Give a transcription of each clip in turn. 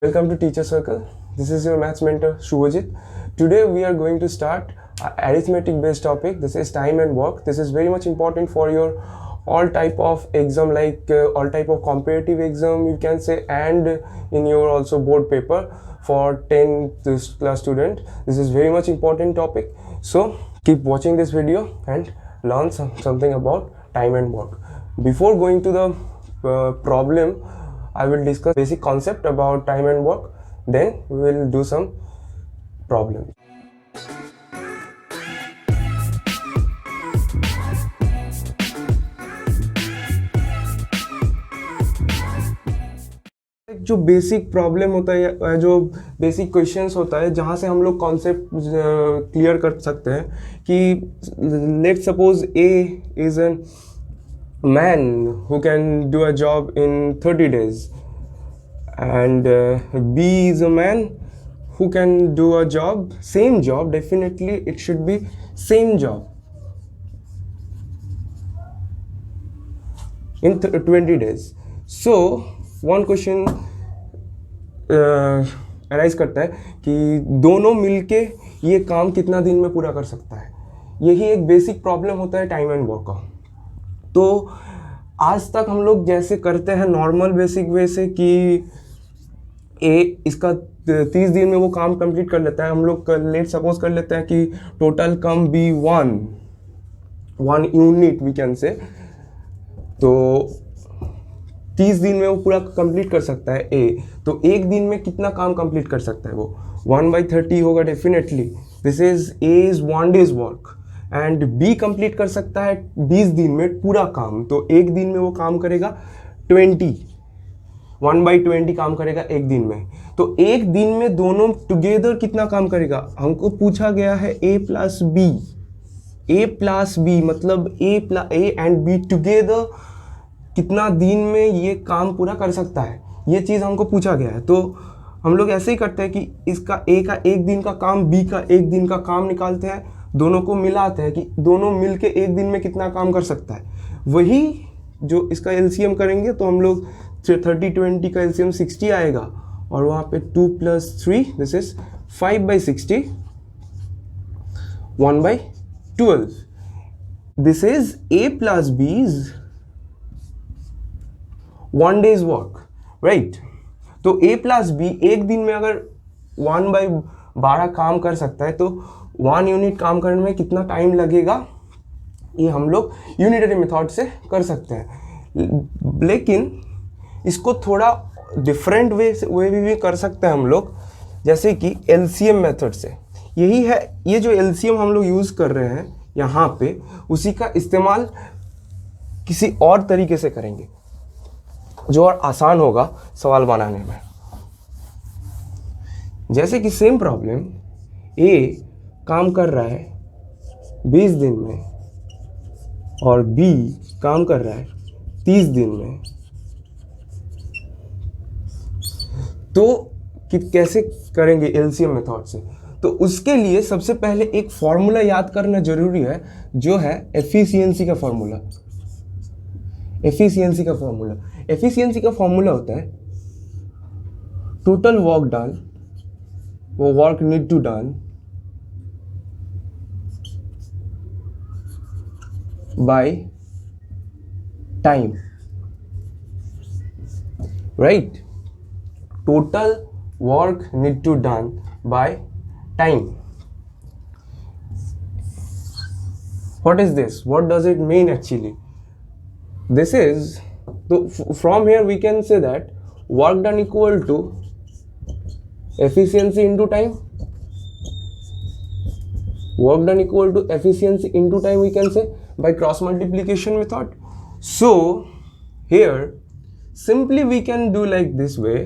Welcome to Teacher Circle. This is your maths mentor Shubhajit. Today we are going to start a arithmetic based topic. This is time and work. This is very much important for your all type of exam, like all type of competitive exam you can say, and in your also board paper for 10th class student. This is very much important topic. So keep watching this video and learn something about time and work. Before going to the problem, I will discuss basic concept about time and work. Then we will do some problems. जो basic problem होता है, जो basic questions होता है, जहाँ से हम लोग कॉन्सेप्ट क्लियर कर सकते हैं कि let suppose A is an man who can do a job in 30 days and B is a man who can do a job, same job, definitely it should be same job in 20 days. So one question arise करता है कि दोनों मिलके ये काम कितना दिन में पूरा कर सकता है. यही एक बेसिक प्रॉब्लम होता है टाइम एंड वर्क का. तो आज तक हम लोग जैसे करते हैं नॉर्मल बेसिक वे से कि ए इसका 30 दिन में वो काम कंप्लीट कर लेता है. हम लोग लेट सपोज कर लेते हैं कि total come be one unit we can say. तो 30 दिन में वो पूरा कंप्लीट कर सकता है ए. तो एक दिन में कितना काम कंप्लीट कर सकता है वो 1/30 होगा definitely. This is A is 1 days work and B complete कर सकता है 20 दिन में पूरा काम. तो एक दिन में वो काम करेगा 1/20 काम करेगा एक दिन में. तो एक दिन में दोनों टुगेदर कितना काम करेगा हमको पूछा गया है ए प्लस बी मतलब ए एंड बी टुगेदर कितना दिन में ये काम पूरा कर सकता है, ये चीज़ हमको पूछा गया है. तो हम लोग ऐसे ही करते हैं कि इसका ए का एक दिन का काम, बी का एक दिन का काम निकालते हैं, दोनों को मिलाते हैं कि दोनों मिलके एक दिन में कितना काम कर सकता है. वही जो इसका एलसीएम करेंगे तो हम लोग 30/20 का एलसीएम 60 आएगा और वहाँ पे 2 + 3 this is 5/60 1/12. This is A plus B is 1 days work, right. तो ए प्लस बी एक दिन में अगर 1/12 काम कर सकता है तो 1 यूनिट काम करने में कितना टाइम लगेगा ये हम लोग यूनिटरी मेथड से कर सकते हैं. लेकिन इसको थोड़ा डिफरेंट वे भी कर सकते हैं हम लोग, जैसे कि एलसीएम मेथड से. यही है, ये जो एलसीएम हम लोग यूज़ कर रहे हैं यहाँ पे, उसी का इस्तेमाल किसी और तरीके से करेंगे जो और आसान होगा सवाल बनाने में. जैसे कि सेम प्रॉब्लम, ए काम कर रहा है 20 दिन में और बी काम कर रहा है 30 दिन में. तो कैसे करेंगे एलसीएम मेथड से? तो उसके लिए सबसे पहले एक फॉर्मूला याद करना जरूरी है, जो है एफिशिएंसी का फॉर्मूला. एफिशिएंसी का फॉर्मूला होता है टोटल वर्क डन, वो work need to done by time, right? Total work need to done by time. What is this? What does it mean actually? This is, so from here we can say that work done equal to efficiency into time. Work done equal to efficiency into time, we can say, by cross multiplication method. So here simply we can do like this way.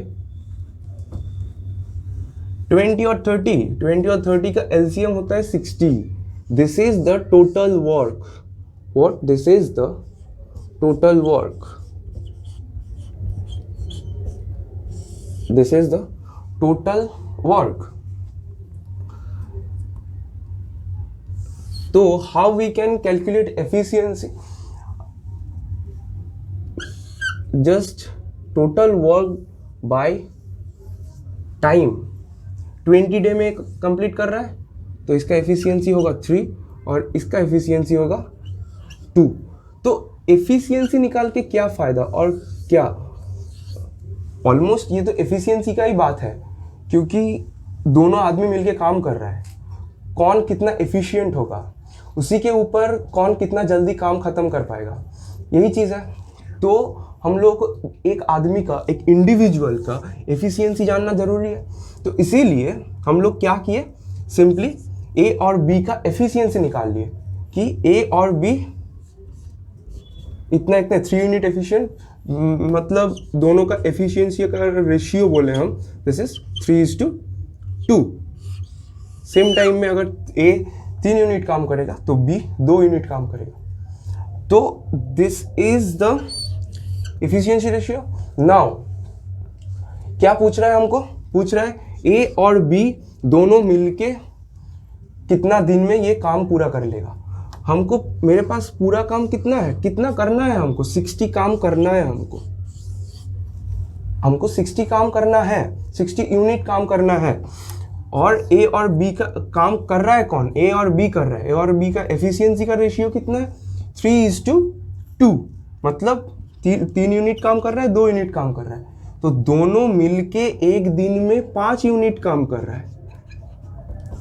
20 और 30 का LCM होता है 60. This is the total work. What? This is the total work. This is the total work. So how we can calculate efficiency? Just total work by time 20 day में complete कर रहा है, तो इसका एफिशिएंसी होगा 3 और इसका एफिशिएंसी होगा 2। तो एफिशिएंसी निकाल के क्या फ़ायदा और क्या, ऑलमोस्ट ये तो एफिशिएंसी का ही बात है, क्योंकि दोनों आदमी मिलके काम कर रहा है, कौन कितना एफिशिएंट होगा उसी के ऊपर कौन कितना जल्दी काम ख़त्म कर पाएगा, यही चीज़ है। तो हम लोग को एक आदमी का, एक इंडिविजुअल का एफिशिएंसी जानना ज़रूरी है। तो इसीलिए हम लोग क्या किए, सिंपली ए और बी का एफिशिएंसी निकाल लिए कि ए और बी इतना इतना 3 यूनिट एफिशिएंट, मतलब दोनों का एफिशिएंसी का रेशियो बोले हम, दिस इज 3:2। सेम टाइम में अगर ए 3 यूनिट काम करेगा तो बी 2 यूनिट काम करेगा। तो this is the efficiency ratio. Now क्या पूछ रहा है हमको, पूछ रहा है ए और बी दोनों मिलके कितना दिन में ये काम पूरा कर लेगा। हमको, मेरे पास पूरा काम कितना है, कितना करना है हमको, 60 काम करना है हमको 60 काम करना है, 60 यूनिट काम करना है। और ए और बी का काम कर रहा है कौन, ए और बी कर रहा है। ए और बी का एफिशिएंसी का रेशियो कितना है, 3:2, मतलब 3 यूनिट काम कर रहा है, 2 यूनिट काम कर रहा है। तो दोनों मिलके एक दिन में 5 यूनिट काम कर रहा है।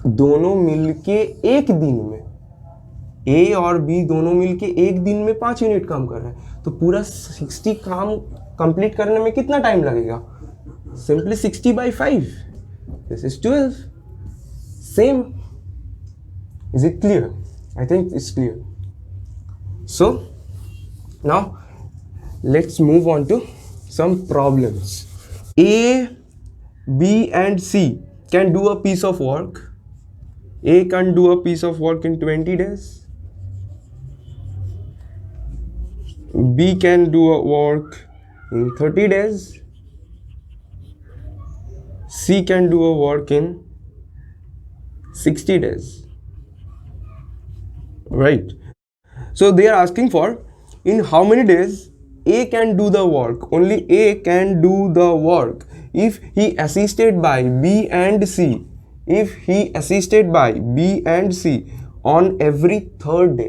दोनों मिलके एक दिन में, ए और बी दोनों मिलके एक दिन में 5 यूनिट काम कर रहा है। तो पूरा 60 काम कंप्लीट करने में कितना टाइम लगेगा, simply 60/5, this is 12। Same, is it clear? I think it's clear. So now let's move on to some problems. A, B and C can do a piece of work. A can do a piece of work in 20 days. B can do a work in 30 days. C can do a work in 60 days. Right. So they are asking for in how many days A can do the work. Only A can do the work if he assisted by B and C. If he assisted by B and C on every third day.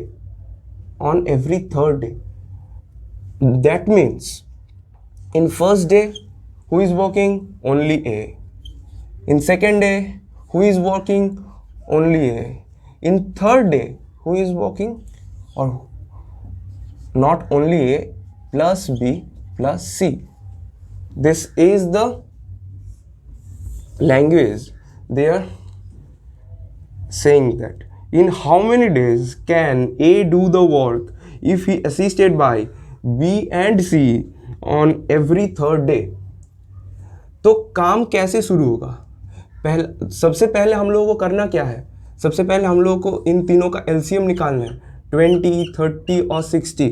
On every third day. That means in first day, who is working? Only A. In second day, who is working? Only A. In third day, who is working? Or not only A, plus B plus C. This is the language they are saying that in how many days can A do the work if he assisted by B and C on every third day. तो काम कैसे शुरू होगा, सबसे पहले हम लोगों को करना क्या है, सबसे पहले हम लोगों को इन तीनों का एलसीएम निकालना है, 20, 30 और 60।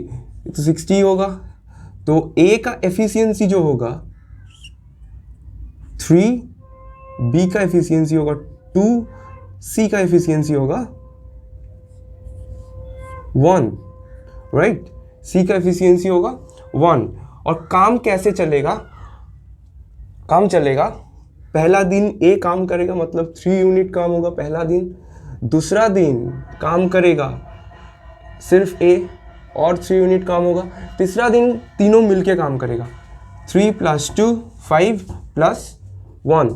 तो 60 होगा, तो ए का एफिशिएंसी जो होगा 3, बी का एफिशिएंसी होगा 2, सी का एफिशिएंसी होगा 1, राइट। सी का एफिशिएंसी होगा 1। और काम कैसे चलेगा, काम चलेगा, पहला दिन ए काम करेगा, मतलब 3 यूनिट काम होगा पहला दिन। दूसरा दिन काम करेगा सिर्फ ए और 3 यूनिट काम होगा। तीसरा दिन तीनों मिलके काम करेगा, 3 + 2 5 + 1।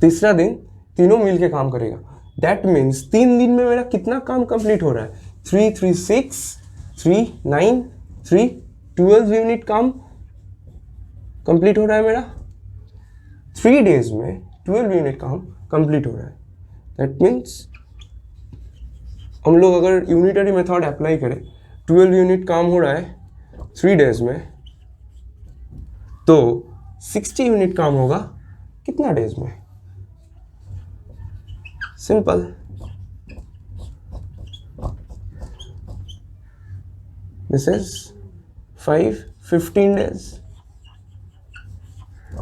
तीसरा दिन तीनों मिलके काम करेगा। दैट मीन्स 3 दिन में मेरा कितना काम कंप्लीट हो रहा है, 3 3 6 3 9 3 12 यूनिट काम कंप्लीट हो रहा है मेरा। 3 डेज में 12 यूनिट काम कंप्लीट हो रहा है। दैट मीन्स हम लोग अगर यूनिटरी मेथड अप्लाई करें, 12 यूनिट काम हो रहा है 3 डेज में, तो 60 यूनिट काम होगा कितना डेज में, simple. This is 15 days.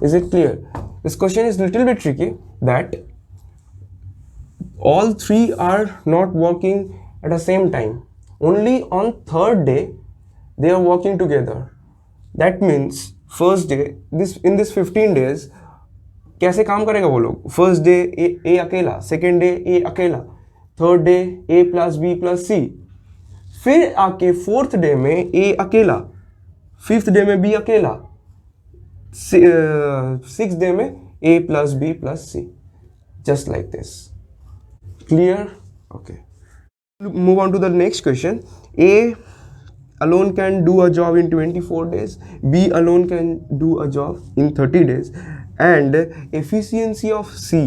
Is it clear? This question is little bit tricky, that all 3 are not working at the same time. Only on third day they are working together. That means first day this 15 days कैसे काम करेगा वो लोग? First day A अकेला, second day A अकेला, third day A plus B plus C, फिर आके fourth day में ए अकेला, फिफ्थ डे में बी अकेला, सिक्स डे में A plus B plus C, just like this. Clear? Okay. Move on to the next question. A alone can do a job in 24 days. B alone can do a job in 30 days. And efficiency of C.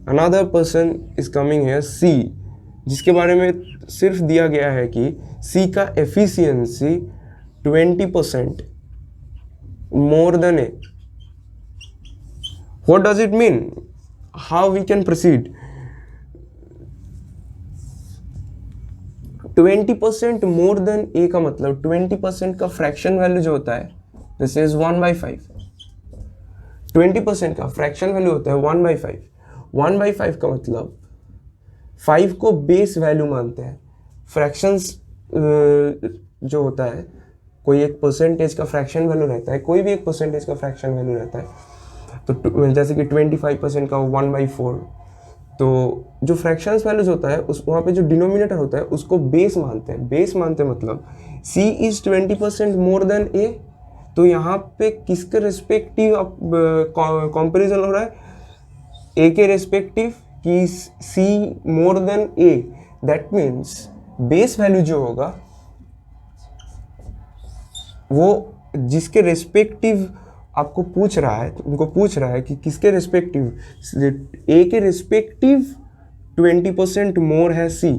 Another person is coming here, C, जिसके बारे में सिर्फ दिया गया है कि C का efficiency 20% more than A. What does it mean? How we can proceed? 20% more than A का मतलब 20% का फ्रैक्शन वैल्यू जो होता है दिस इज 1/5. 20% का फ्रैक्शन वैल्यू होता है 1/5. 1/5 का मतलब 5 को बेस वैल्यू मानते हैं. फ्रैक्शंस जो होता है, कोई एक परसेंटेज का फ्रैक्शन वैल्यू रहता है, कोई भी एक परसेंटेज का फ्रैक्शन वैल्यू रहता है, तो जैसे कि 25% का 1/4. तो जो फ्रैक्शंस वैल्यूज होता है उस वहाँ पे जो डिनोमिनेटर होता है उसको बेस मानते हैं. बेस मानते हैं मतलब C is 20% more then A. तो यहाँ पे किसके रिस्पेक्टिव कंपैरिजन हो रहा है? A के रिस्पेक्टिव कि C more than A. That means base value जो होगा वो जिसके रिस्पेक्टिव आपको पूछ रहा है, उनको पूछ रहा है कि किसके रिस्पेक्टिव, ए के रिस्पेक्टिव 20% मोर है सी.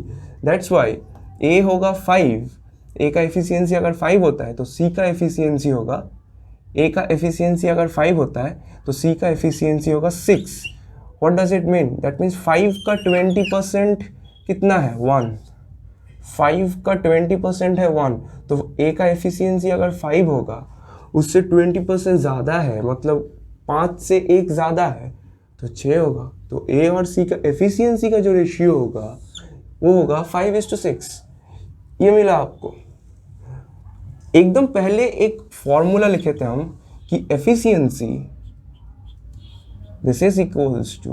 दैट्स वाई ए होगा 5. ए का एफिशिएंसी अगर 5 होता है तो सी का एफिशिएंसी होगा, ए का एफिशिएंसी अगर 5 होता है तो सी का एफिशिएंसी होगा 6. What does it mean? That means 5 का 20% कितना है? 1. 5 का 20% है 1. तो ए का एफिशिएंसी अगर 5 होगा, उससे 20% ज़्यादा है, मतलब 5 से 1 ज़्यादा है तो 6 होगा. तो ए और सी का एफिशिएंसी का जो रेशियो होगा वो होगा 5:6. ये मिला आपको. एकदम पहले एक फॉर्मूला लिखे थे हम कि efficiency this is equals to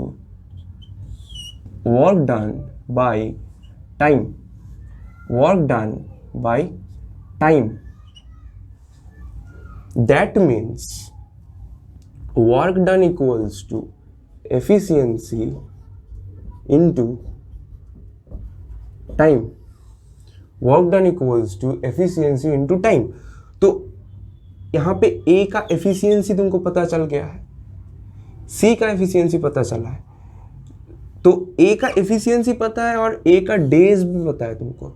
work done by time. Work done by time. That means work done equals to efficiency into time. Work done equals to efficiency into time. तो यहाँ पे A का efficiency तुमको पता चल गया है, C का efficiency पता चला है. तो A का efficiency पता है और A का days भी पता है तुमको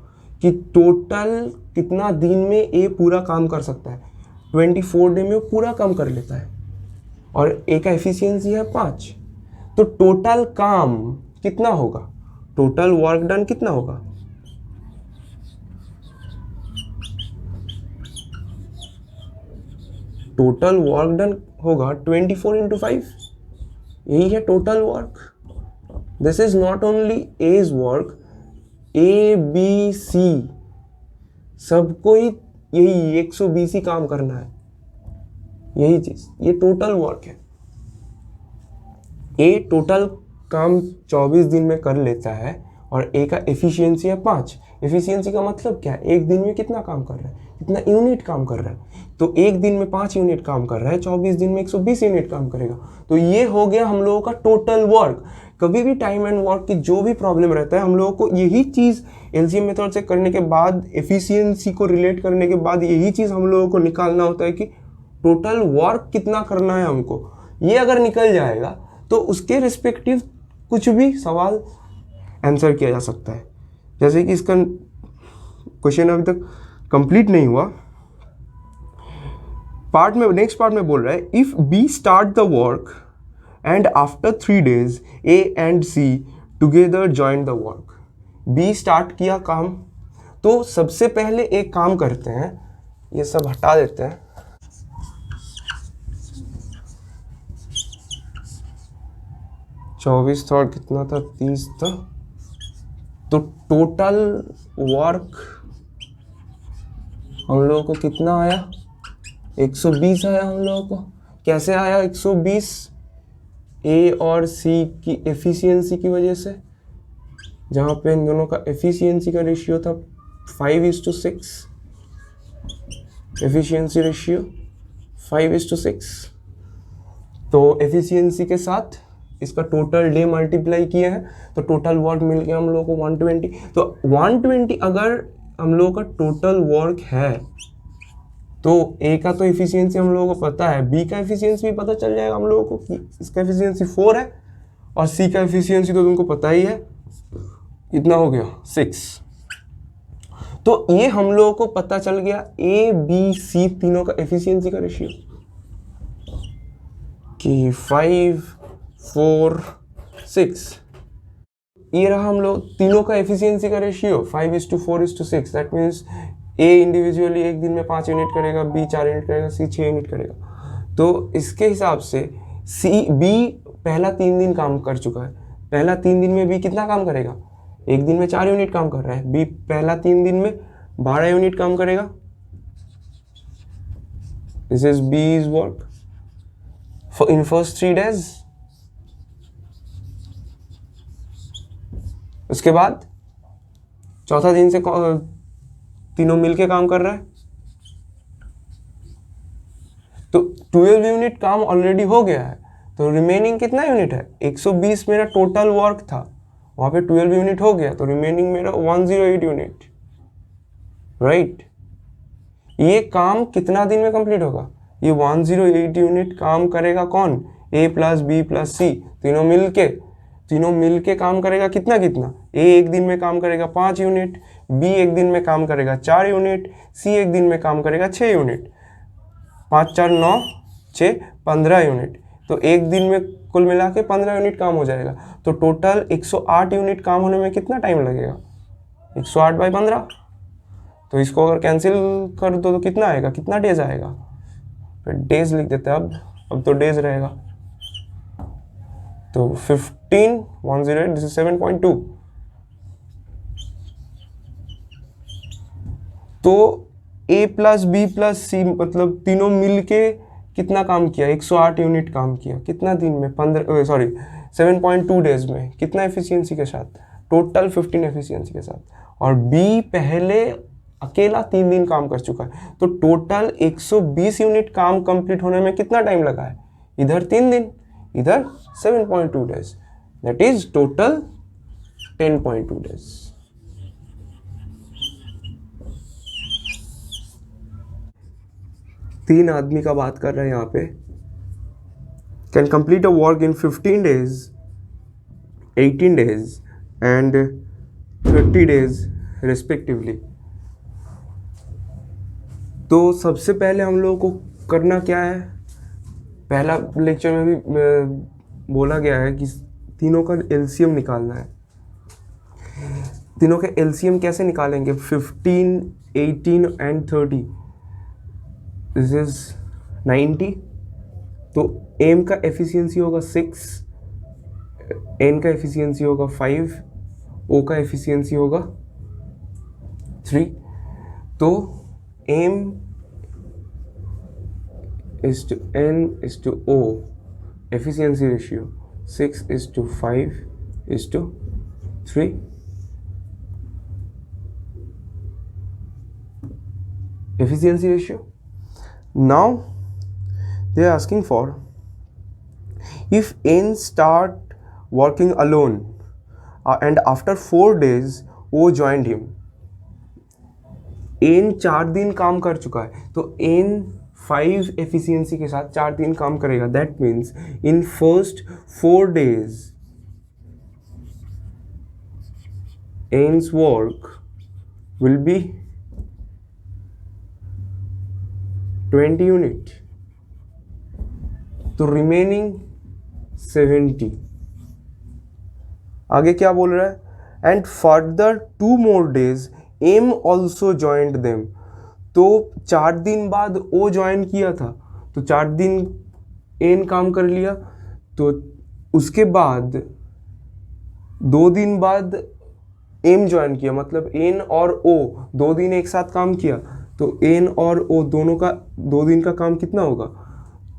कि टोटल कितना दिन में A पूरा काम कर सकता है. 24 डे में वो पूरा काम कर लेता है और ए का एफिशिएंसी है 5. तो टोटल काम कितना होगा? टोटल वर्क डन कितना होगा? टोटल वर्क डन होगा 24 × 5. यही है total work. This is not only as work, A B C सबको ही यही 120 ही काम करना है. यही चीज, ये टोटल वर्क है. ए टोटल काम 24 दिन में कर लेता है और ए का एफिशिएंसी है 5. एफिशिएंसी का मतलब क्या है? एक दिन में कितना काम कर रहा है, कितना यूनिट काम कर रहा है. तो एक दिन में 5 यूनिट काम कर रहा है, 24 दिन में 120 यूनिट काम करेगा. तो ये हो गया हम लोगों का टोटल वर्क. कभी भी टाइम एंड वर्क की जो भी प्रॉब्लम रहता है, हम लोगों को यही चीज़ एलसीएम मेथड से करने के बाद, एफिशिएंसी को रिलेट करने के बाद यही चीज़ हम लोगों को निकालना होता है कि टोटल वर्क कितना करना है हमको. ये अगर निकल जाएगा तो उसके रिस्पेक्टिव कुछ भी सवाल आंसर किया जा सकता है. जैसे कि इसका क्वेश्चन अभी तक कंप्लीट नहीं हुआ. नेक्स्ट पार्ट में बोल रहा है, if B start the work and after 3 days A and C together joined the work. B start किया काम. तो सबसे पहले एक काम करते हैं, ये सब हटा देते हैं. चौबीस था और कितना था? 30 था. तो टोटल वर्क हम लोगों को कितना आया? 120 आया हम लोगों को। कैसे आया 120? ए और सी की एफिशिएंसी की वजह से, जहाँ पे इन दोनों का एफिशिएंसी का रेशियो था 5:6, एफिशिएंसी रेशियो 5:6। तो एफिशिएंसी के साथ इसका टोटल डे मल्टीप्लाई किया है तो टोटल वर्क मिल गया हम लोगों को 120। तो 120 अगर हम लोगों का टोटल वर्क है तो ए का तो एफिशिएंसी हम लोगों को पता है, बी का एफिशिएंसी भी पता चल जाएगा हम लोगों को कि इसका एफिशिएंसी 4 है और सी का एफिशिएंसी तो तुमको पता ही है, कितना हो गया 6। तो ये हम लोगों को पता चल गया ए बी सी तीनों का एफिशिएंसी का रेशियो कि 5, 4, 6। ये रहा हम लोग तीनों का एफिशिएंसी का ratio 5:4:6। That means A individually एक दिन में 5 यूनिट करेगा, बी 4 यूनिट करेगा, सी 6 यूनिट करेगा। तो इसके हिसाब से बी पहला 3 दिन काम कर चुका है। पहला 3 दिन में बी कितना काम करेगा? एक दिन में 4 यूनिट काम कर रहा है। बी पहला 3 दिन में 12 यूनिट काम करेगा। This is be's verb for in first 3 days। उसके बाद चौथा दिन से तीनों मिलके काम कर रहा है तो 12 यूनिट काम ऑलरेडी हो गया है। तो रिमेनिंग कितना यूनिट है? 120 मेरा टोटल वर्क था, वहां पे 12 यूनिट हो गया तो रिमेनिंग मेरा 108 यूनिट, राइट। ये काम कितना दिन में कंप्लीट होगा? ये 108 यूनिट काम करेगा कौन? ए प्लस बी प्लस सी तीनों मिलके काम करेगा कितना कितना? ए एक दिन में काम करेगा 5 यूनिट, बी एक दिन में काम करेगा 4 यूनिट, सी एक दिन में काम करेगा 6 यूनिट। 5, 4, 9, 6, 15 यूनिट। तो एक दिन में कुल मिला के 15 यूनिट काम हो जाएगा। तो टोटल 108 यूनिट काम होने में कितना टाइम लगेगा? 108/15। तो इसको अगर कैंसिल कर दो तो कितना आएगा? कितना डेज आएगा? फिर डेज लिख देते हैं अब तो डेज रहेगा। तो 15, 108, दिस इज 7.2। तो ए प्लस बी प्लस सी मतलब तीनों मिलके कितना काम किया? 108 यूनिट काम किया। कितना दिन में? 7.2 डेज में। कितना एफिशिएंसी के साथ? टोटल 15 एफिशिएंसी के साथ। और बी पहले अकेला 3 दिन काम कर चुका है तो टोटल 120 यूनिट काम कंप्लीट होने में कितना टाइम लगा है? इधर 3 दिन, इधर 7.2 days. That is total 10.2 days. तीन आदमी का बात कर रहे हैं यहाँ पे। Can complete a work in 15 days, 18 days and 30 days respectively. तो सबसे पहले हम लोगों को करना क्या है? पहला लेक्चर में भी बोला गया है कि तीनों का एलसीएम निकालना है। तीनों का एलसीएम कैसे निकालेंगे? 15, 18 एंड 30। This is 90। तो एम का एफिशिएंसी होगा 6, एन का एफिशिएंसी होगा 5, ओ का एफिशिएंसी होगा 3। तो M is to n is to o, efficiency ratio 6:5 is to 3. Efficiency ratio. Now they are asking for if n start working alone and after 4 days o joined him. n 4 दिन काम कर चुका है तो n 5 efficiency के साथ 4 दिन काम करेगा। That means in first 4 days A's work will be 20 unit. तो रिमेनिंग 70। आगे क्या बोल रहा है? And further 2 more days M also joined them. तो 4 दिन बाद ओ ज्वाइन किया था तो 4 दिन एन काम कर लिया। तो उसके बाद 2 दिन बाद एम ज्वाइन किया, मतलब एन और ओ 2 दिन एक साथ काम किया तो एन और ओ दोनों का 2 दिन का काम कितना होगा?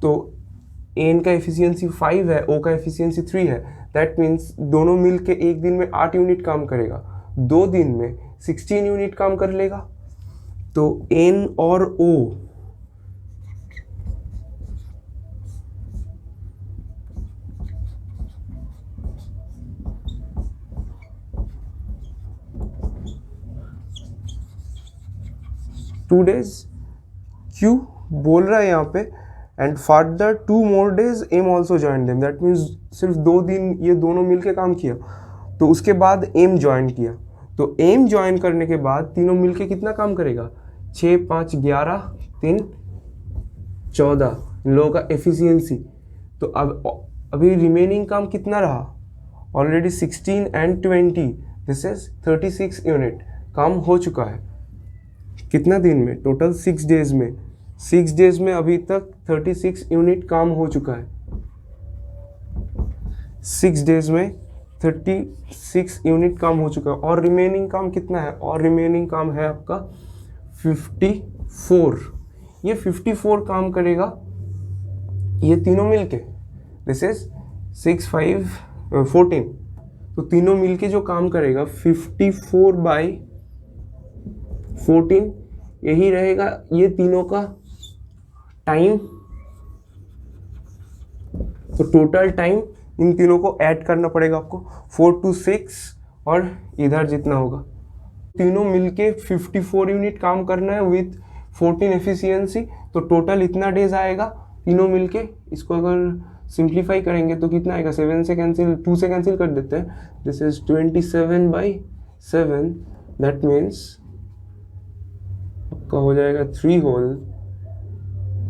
तो एन का एफिशिएंसी 5 है, ओ का एफिशिएंसी 3 है। दैट मीन्स दोनों मिल के एक दिन में 8 यूनिट काम करेगा, 2 दिन में 16 यूनिट काम कर लेगा। तो एन और ओ टू डेज क्यों बोल रहा है यहाँ पे, and further 2 more days M also join them. That means सिर्फ 2 दिन ये दोनों मिलके काम किया, तो उसके बाद एम ज्वाइन किया। तो एम ज्वाइन करने के बाद तीनों मिलके कितना काम करेगा? 6, 5, 11, 3, 14 इन लोगों का एफिशिएंसी। तो अब अभी रिमेनिंग काम कितना रहा? Already 16 and 20, this is 36 unit काम हो चुका है। कितना दिन में? टोटल 6 डेज में। 6 डेज में अभी तक 36 यूनिट काम हो चुका है। 6 डेज में 36 यूनिट काम हो चुका है। और रिमेनिंग काम कितना है? और रिमेनिंग काम है आपका 54। ये 54 काम करेगा ये तीनों मिलके। This is 6, 5, 14। तो तीनों मिलके जो काम करेगा 54/14 यही रहेगा ये तीनों का टाइम। तो टोटल टाइम इन तीनों को ऐड करना पड़ेगा आपको, 4 to 6 और इधर जितना होगा। तीनों मिलके 54 यूनिट काम करना है विथ 14 एफिशिएंसी। तो टोटल इतना डेज आएगा तीनों मिलके। इसको अगर सिंप्लीफाई करेंगे तो कितना आएगा? 7 से कैंसिल, 2 से कैंसिल कर देते हैं। This is 27/7। दैट मीन्स आपका हो जाएगा 3 होल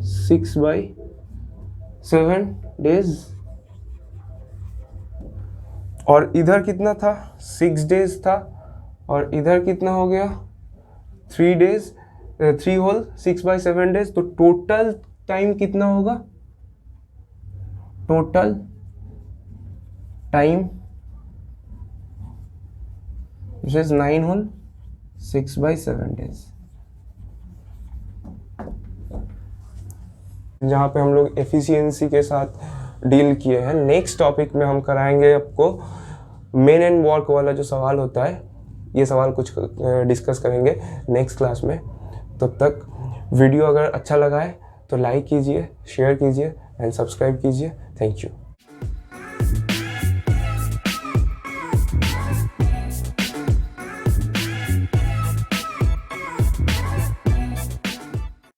6/7 डेज। और इधर कितना था? 6 डेज था। और इधर कितना हो गया? 3 डेज, 3 होल 6/7 डेज। तो टोटल टाइम कितना होगा? Total time this is 9 whole 6/7 days. जहाँ पे हम लोग एफिशिएंसी के साथ डील किए हैं। नेक्स्ट टॉपिक में हम कराएंगे आपको मेन एंड वर्क वाला जो सवाल होता है, ये सवाल कुछ डिस्कस करेंगे नेक्स्ट क्लास में। तब तक वीडियो अगर अच्छा लगा है तो लाइक कीजिए, शेयर कीजिए एंड सब्सक्राइब कीजिए। Thank you.